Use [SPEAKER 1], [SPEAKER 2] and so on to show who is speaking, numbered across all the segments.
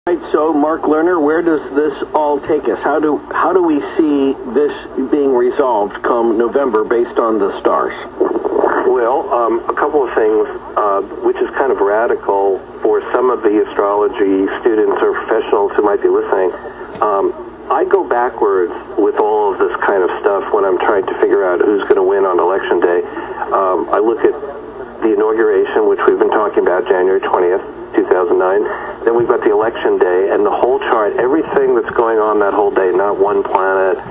[SPEAKER 1] Right, so Mark Lerner, where does this all take us? How do we see this being resolved come November based on the stars?
[SPEAKER 2] Well, a couple of things, which is kind of radical for some of the astrology students or professionals who might be listening. I go backwards with all of this kind of stuff when I'm trying to figure out who's going to win on Election Day. I look at the inauguration, which we've been talking about, January 20th, 2009. Then we've got the Election Day, and the whole chart, everything that's going on that whole day, not one planet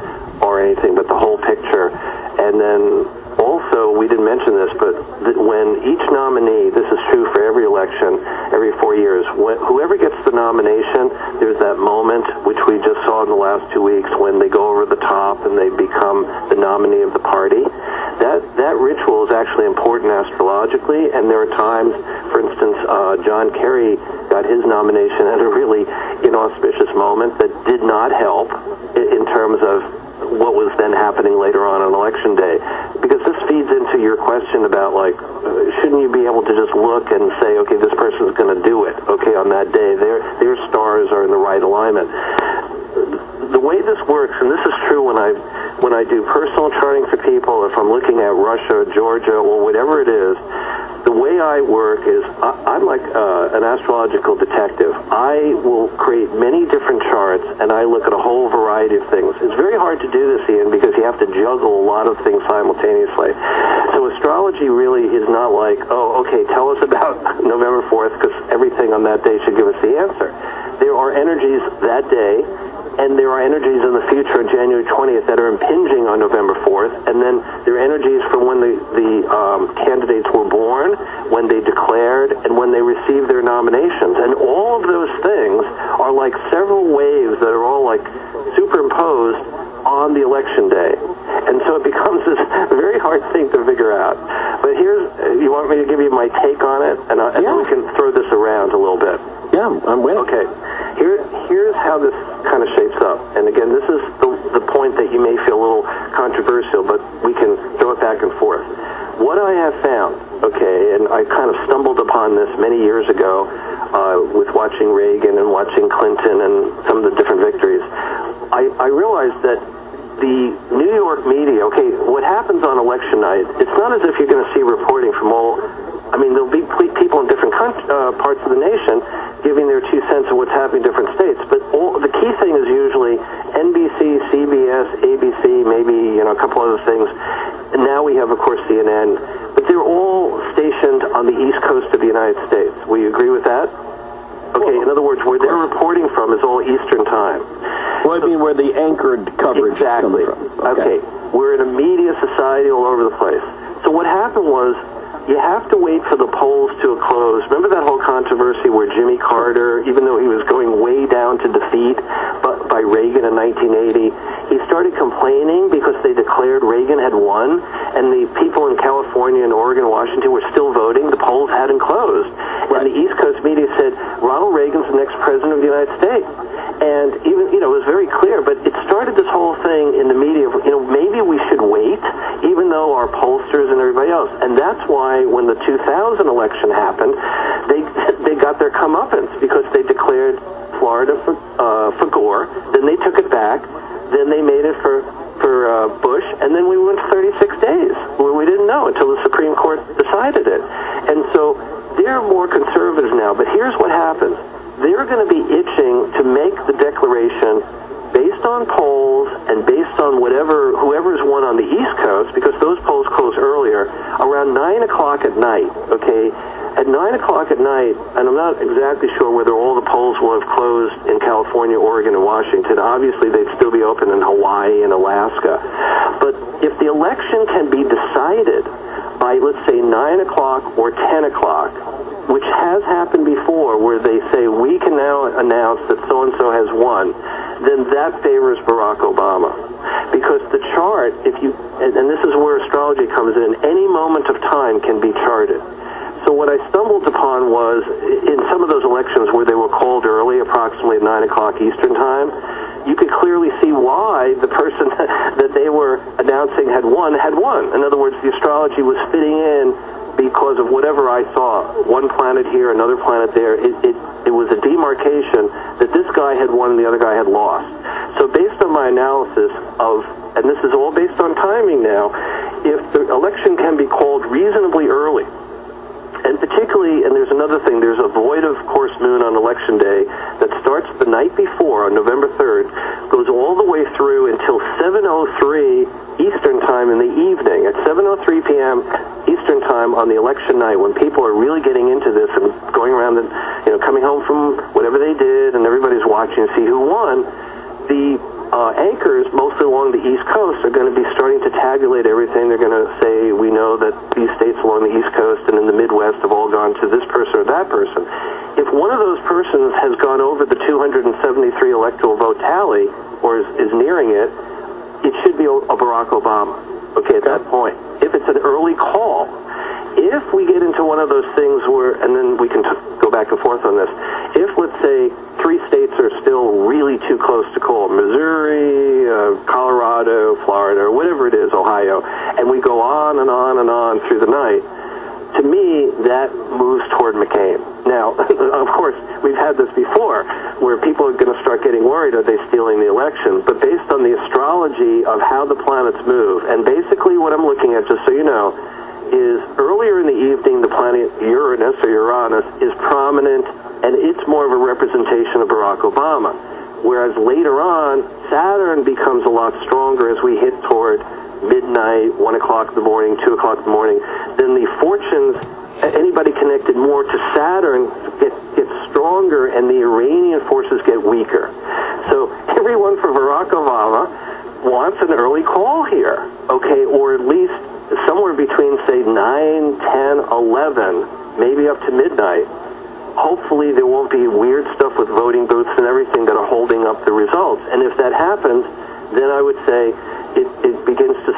[SPEAKER 2] or anything, but the whole picture. And then also, we didn't mention this, but when each nominee, this is true for every election, every 4 years, whoever gets the nomination, there's that moment, which we just saw in the last 2 weeks, when they go over the top and they become the nominee of the party. That ritual is actually important astrologically, and there are times, for instance, John Kerry got his nomination at a really inauspicious moment that did not help in terms of what was then happening later on Election Day. Because this feeds into your question about, like, shouldn't you be able to just look and say, okay, this person's going to do it, okay, on that day. Their stars are in the right alignment. The way this works, and this is true when I do personal charting for people, if I'm looking at Russia, Georgia, or whatever it is, the way I work is I'm like an astrological detective. I will create many different charts, and I look at a whole variety of things. It's very hard to do this, Ian, because you have to juggle a lot of things simultaneously. So astrology really is not like, oh, okay, tell us about November 4th, because everything on that day should give us the answer. There are energies that day, and there are energies in the future on January 20th that are impinging on November 4th, and then there are energies from when the candidates were born, when they declared, and when they received their nominations. And all of those things are like several waves that are all like superimposed on the Election Day. And so it becomes this very hard thing to figure out. But you want me to give you my take on it? And then we can throw this around a little bit.
[SPEAKER 1] Yeah, I'm with it.
[SPEAKER 2] Okay. Here's how this kind of shapes up. And again, this is the point that you may feel a little controversial, but we can throw it back and forth. What I have found, okay, and I kind of stumbled upon this many years ago with watching Reagan and watching Clinton and some of the different victories, I realized that the New York media, okay, what happens on election night, it's not as if you're going to see reporting from there'll be people in different parts of the nation giving their 2 cents of what's happening in different states. But the key thing is usually NBC, CBS, ABC, maybe a couple other things. And now we have, of course, CNN. But they're all stationed on the East Coast of the United States. Will you agree with that? Okay, in other words, where they're reporting from is all Eastern time.
[SPEAKER 1] Well, I mean, where the anchored coverage
[SPEAKER 2] exactly.
[SPEAKER 1] comes from.
[SPEAKER 2] Okay. We're in a media society all over the place. So what happened was, you have to wait for the polls to close. Remember that whole controversy where Jimmy Carter, even though he was going way down to defeat by Reagan in 1980, he started complaining because they declared Reagan had won, and the people in California and Oregon and Washington were still voting. The polls hadn't closed. Right. And the East Coast media said, Ronald Reagan's the next president of the United States. And even, it was very clear, but it started this whole thing in the media of, maybe we should wait, even though our pollsters and everybody else. And that's why when the 2000 election happened, they got their comeuppance because they declared Florida for Gore, then they took it back, then they made it for Bush, and then we went 36 days where we didn't know until the Supreme Court decided it. And so they're more conservative now, but here's what happens. They're going to be itching to make the declaration based on polls and based on whoever's won on the East Coast, because those polls close earlier, around 9 o'clock at night, okay? At 9 o'clock at night, and I'm not exactly sure whether all the polls will have closed in California, Oregon, and Washington. Obviously, they'd still be open in Hawaii and Alaska. But if the election can be decided by, let's say, 9 o'clock or 10 o'clock, which has happened before, where they say, we can now announce that so-and-so has won, then that favors Barack Obama. Because the chart, and this is where astrology comes in, any moment of time can be charted. So what I stumbled upon was, in some of those elections where they were called early, approximately 9 o'clock Eastern time, you could clearly see why the person that they were announcing had won. In other words, the astrology was fitting in because of whatever I saw, one planet here, another planet there. It was a demarcation that guy had won and the other guy had lost. So based on my analysis of, and this is all based on timing now, if the election can be called reasonably early, and particularly, and there's another thing, there's a void of course moon on election day that starts the night before, on November 3rd, goes all the way through until 7:03 Eastern time in the evening. At 7:03 p.m. Eastern time on the election night, when people are really getting into this and going around and, coming home from whatever they did, and everybody's watching to see who won, the anchors, mostly along the East Coast, are going to be starting to tabulate everything. They're going to say, we know that these states along the East Coast and in the Midwest have all gone to this person or that person. If one of those persons has gone over the 273 electoral vote tally, or is nearing it, it should be a Barack Obama, okay, at that point. If it's an early call, if we get into one of those things where, and then we can go back and forth on this, if, let's say, 3 states are still really too close to call, Missouri, Colorado, Florida, or whatever it is, Ohio, and we go on and on and on through the night, to me, that moves toward McCain. Now, of course, we've had this before, where people are going to start getting worried, are they stealing the election? But based on the astrology of how the planets move, and basically what I'm looking at, just so you know, is earlier in the evening, the planet Uranus or Uranus is prominent, and it's more of a representation of Barack Obama. Whereas later on, Saturn becomes a lot stronger as we hit toward midnight, 1 o'clock in the morning, 2 o'clock in the morning. Then the fortunes, anybody connected more to Saturn get stronger, and the Iranian forces get weaker. So everyone for Barack Obama wants an early call here, okay, or at least somewhere between, say, 9, 10, 11, maybe up to midnight. Hopefully there won't be weird stuff with voting booths and everything that are holding up the results. And if that happens, then I would say it begins to,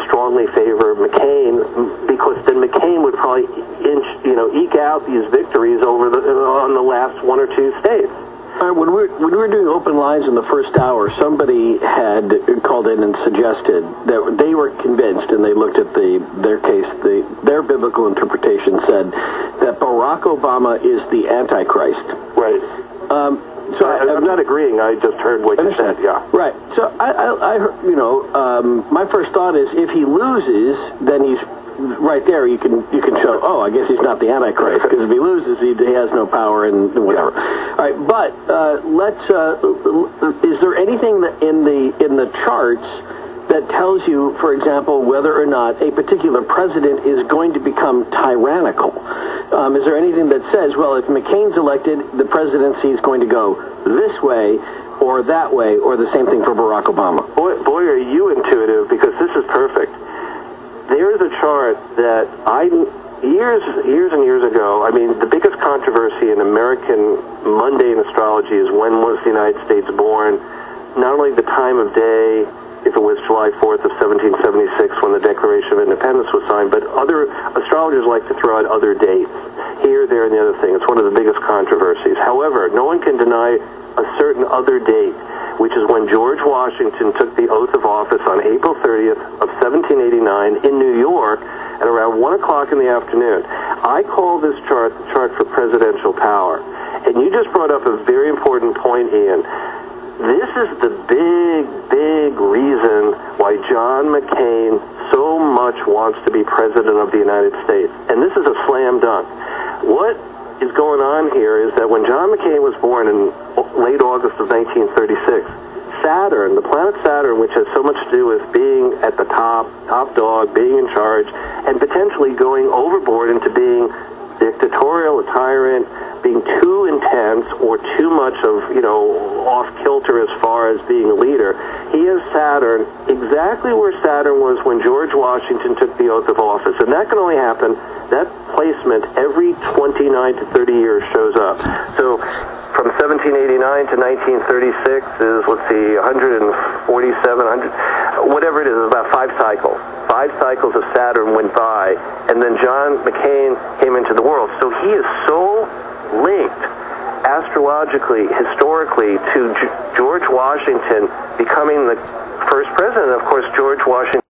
[SPEAKER 2] strongly favor McCain, because then McCain would probably eke out these victories on the last 1 or 2 states.
[SPEAKER 1] When we were doing open lines in the first hour, somebody had called in and suggested that they were convinced, and they looked at their case, their biblical interpretation said that Barack Obama is the Antichrist.
[SPEAKER 2] Right.
[SPEAKER 1] So
[SPEAKER 2] I'm not agreeing. I just heard what you said. Yeah.
[SPEAKER 1] Right. So I heard, my first thought is if he loses, then he's right there. You can show. Oh, I guess he's not the Antichrist, because if he loses, he has no power and whatever. All right. But is there anything in the charts that tells you, for example, whether or not a particular president is going to become tyrannical? Is there anything that says, well, if McCain's elected, the presidency is going to go this way or that way, or the same thing for Barack Obama?
[SPEAKER 2] Boy, are you intuitive, because this is perfect. There's a chart that years and years ago, the biggest controversy in American mundane astrology is when was the United States born, not only the time of day, if it was July 4th of 1776 when the Declaration of Independence was signed, but other astrologers like to throw out other dates, here, there, and the other thing. It's one of the biggest controversies. However, no one can deny a certain other date, which is when George Washington took the oath of office on April 30th of 1789 in New York at around 1 o'clock in the afternoon. I call this chart the chart for presidential power. And you just brought up a very important point, Ian. This is the big reason why John McCain so much wants to be president of the United States. And this is a slam dunk. What is going on here is that when John McCain was born in late August of 1936, Saturn, the planet Saturn, which has so much to do with being at the top dog, being in charge, and potentially going overboard into being dictatorial, a tyrant, being too intense or too much of, off kilter as far as being a leader. He has Saturn exactly where Saturn was when George Washington took the oath of office. And that can only happen, that placement every 29 to 30 years shows up. So from 1789 to 1936 is, 147, whatever it is, about 5 cycles. 5 cycles of Saturn went by, and then John McCain came into the world. So he is so linked astrologically, historically, to George Washington becoming the first president. Of course, George Washington